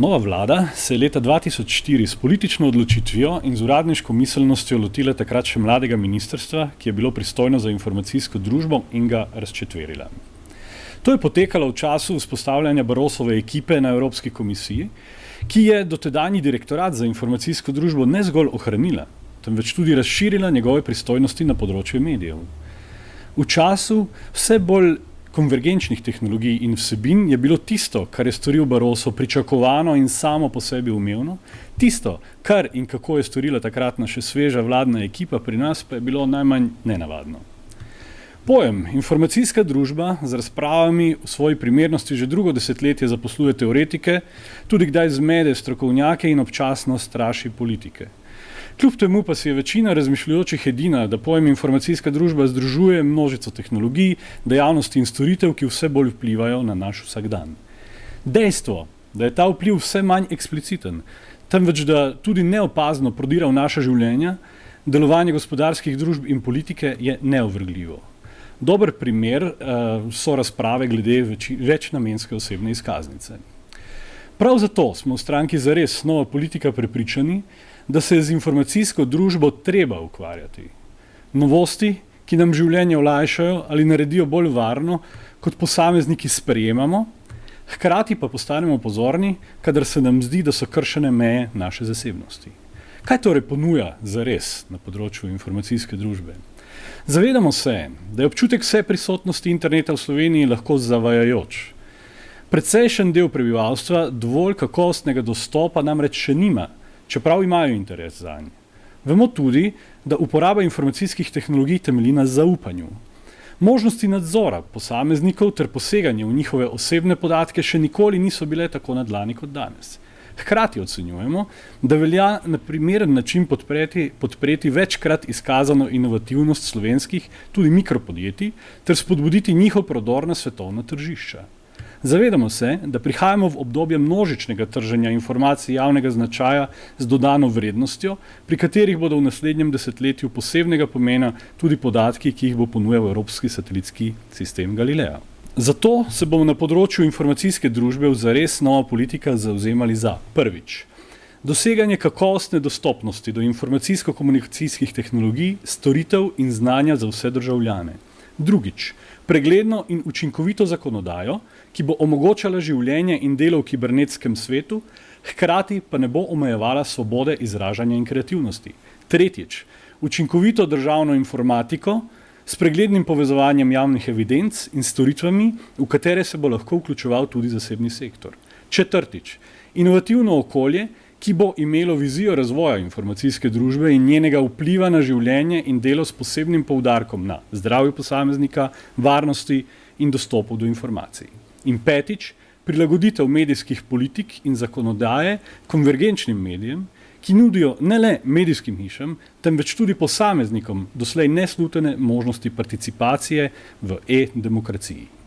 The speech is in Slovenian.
Nova vlada se je leta 2004 s politično odločitvijo in z uradniško miselnostjo lotila takrat še mladega ministrstva, ki je bilo pristojno za informacijsko družbo, in ga razčetverila. To je potekalo v času vzpostavljanja Barrosove ekipe na Evropski komisiji, ki je dotedanji direktorat za informacijsko družbo ne zgolj ohranila, temveč tudi razširila njegove pristojnosti na področju medijev. V času vse bolj konvergenčnih tehnologij in vsebin je bilo tisto, kar je storil Barroso, pričakovano in samo po sebi umevno, tisto, kar in kako je storila takratna še sveža vladna ekipa, pri nas pa je bilo najmanj nenavadno. Pojem informacijska družba z razpravami v svoji primernosti že drugo desetletje zaposluje teoretike, tudi kdaj zmede strokovnjake in občasno straši politike. Kljub temu pa si je večina razmišljujočih edina, da pojem informacijska družba združuje množico tehnologij, dejavnosti in storitev, ki vse bolj vplivajo na naš vsakdan. Dejstvo, da je ta vpliv vse manj ekspliciten, temveč da tudi neopazno prodira v naša življenja, delovanje gospodarskih družb in politike je neovrgljivo. Dober primer so razprave glede večnamenske osebne izkaznice. Prav zato smo v stranki Zares Nova politika prepričani, da se je z informacijsko družbo treba ukvarjati. Novosti, ki nam življenje olajšajo ali naredijo bolj varno, kot posamezniki sprejemamo, hkrati pa postanemo pozorni, kadar se nam zdi, da so kršene meje naše zasebnosti. Kaj torej ponuja Zares na področju informacijske družbe? Zavedamo se, da je občutek vse prisotnosti interneta v Sloveniji lahko zavajajoč. Predsejšen del prebivalstva dovolj kakovostnega dostopa namreč še nima, čeprav imajo interes zanj. Vemo tudi, da uporaba informacijskih tehnologij temelji na zaupanju. Možnosti nadzora posameznikov ter poseganje v njihove osebne podatke še nikoli niso bile tako na dlani kot danes. Hkrati ocenjujemo, da velja na primeren način podpreti večkrat izkazano inovativnost slovenskih, tudi mikropodjetij, ter spodbuditi njihov prodor na svetovna tržišča. Zavedamo se, da prihajamo v obdobje množičnega trženja informacij javnega značaja z dodano vrednostjo, pri katerih bodo v naslednjem desetletju posebnega pomena tudi podatki, ki jih bo ponujal evropski satelitski sistem Galilea. Zato se bomo na področju informacijske družbe v Zares Nova politika zavzemali za: prvič, doseganje kakovostne dostopnosti do informacijsko-komunikacijskih tehnologij, storitev in znanja za vse državljane. Drugič, pregledno in učinkovito zakonodajo, ki bo omogočala življenje in delo v kibernetskem svetu, hkrati pa ne bo omejevala svobode izražanja in kreativnosti. Tretjič, učinkovito državno informatiko s preglednim povezovanjem javnih evidenc in storitvami, v katere se bo lahko vključeval tudi zasebni sektor. Četrtič, inovativno okolje, ki bo imelo vizijo razvoja informacijske družbe in njenega vpliva na življenje in delo s posebnim poudarkom na zdravju posameznika, varnosti in dostopu do informacij. In petič, prilagoditev medijskih politik in zakonodaje konvergenčnim medijem, ki nudijo ne le medijskim hišam, temveč tudi posameznikom doslej neslutene možnosti participacije v e-demokraciji.